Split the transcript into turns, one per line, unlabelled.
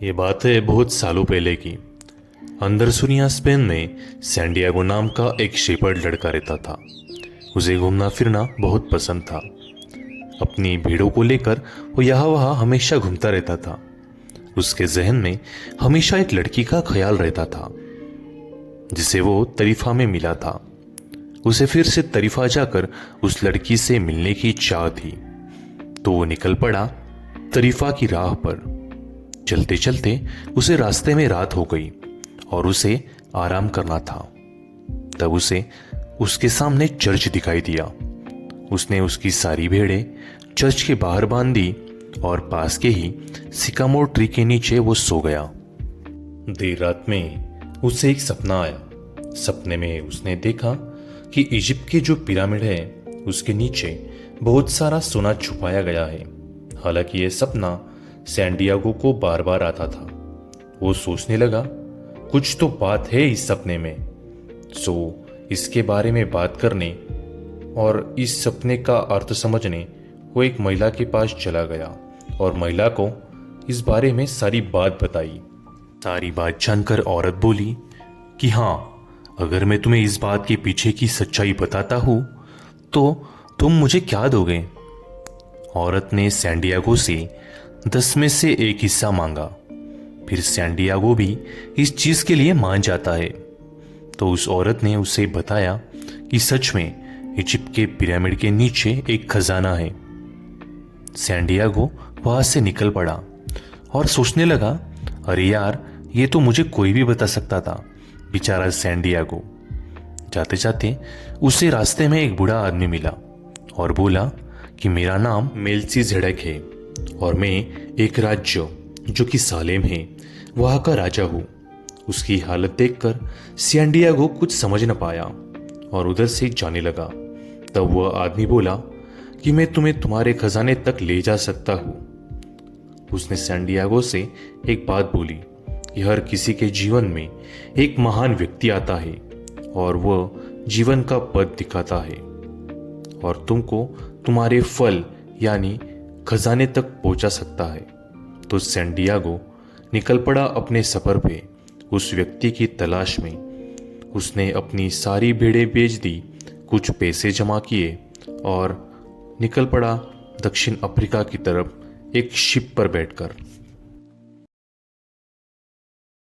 ये बात है बहुत सालों पहले की। अंदरसुनिया स्पेन में सैंडियागो नाम का एक शेपर्ड लड़का रहता था। उसे घूमना फिरना बहुत पसंद था। अपनी भेड़ों को लेकर वो यहाँ वहाँ हमेशा घूमता रहता था। उसके जहन में हमेशा एक लड़की का ख्याल रहता था जिसे वो तरीफा में मिला था। उसे फिर से तरीफा जाकर उस लड़की से मिलने की चाह थी, तो वो निकल पड़ा तरीफा की राह पर। चलते चलते उसे रास्ते में रात हो गई और उसे आराम करना था। तब उसे उसके सामने चर्च दिखाई दिया। उसने उसकी सारी भेड़ें चर्च के बाहर बांध दी और पास के ही सिकामोर ट्री के नीचे वो सो गया। देर रात में उसे एक सपना आया। सपने में उसने देखा कि इजिप्ट के जो पिरामिड है उसके नीचे बहुत सारा सोना छुपाया गया है। हालांकि यह सपना सैंडियागो को बार बार आता था। वो सोचने लगा कुछ तो बात है इस सपने में। सो इसके बारे में बात करने और इस सपने का अर्थ समझने वो एक महिला के पास चला गया और महिला को इस बारे में सारी बात बताई। सारी बात जानकर औरत बोली कि हाँ, अगर मैं तुम्हें इस बात के पीछे की सच्चाई बताता हूं तो तुम मुझे क्या दोगे। औरत ने सैंडियागो से 10 में से 1 हिस्सा मांगा। फिर सैंडियागो भी इस चीज के लिए मान जाता है। तो उस औरत ने उसे बताया कि सच में इजिप्ट के पिरामिड के नीचे एक खजाना है। सैंडियागो वहां से निकल पड़ा और सोचने लगा, अरे यार, ये तो मुझे कोई भी बता सकता था। बेचारा सैंडियागो। जाते जाते उसे रास्ते में एक बूढ़ा आदमी मिला और बोला कि मेरा नाम मेल्चीजेडेक है और मैं एक राज्य जो कि सालेम है वहां का राजा हूं। उसकी हालत देखकर सैंडियागो कुछ समझ न पाया और उधर से जाने लगा। तब वह आदमी बोला कि मैं तुम्हें तुम्हारे खजाने तक ले जा सकता हूं। उसने सैंडियागो से एक बात बोली कि हर किसी के जीवन में एक महान व्यक्ति आता है और वह जीवन का पथ दिखाता है और तुमको तुम्हारे फल यानी खजाने तक पहुंचा सकता है। तो सैंडियागो निकल पड़ा अपने सफर पे उस व्यक्ति की तलाश में। उसने अपनी सारी भेड़ें बेच दी, कुछ पैसे जमा किए और निकल पड़ा दक्षिण अफ्रीका की तरफ एक शिप पर बैठकर।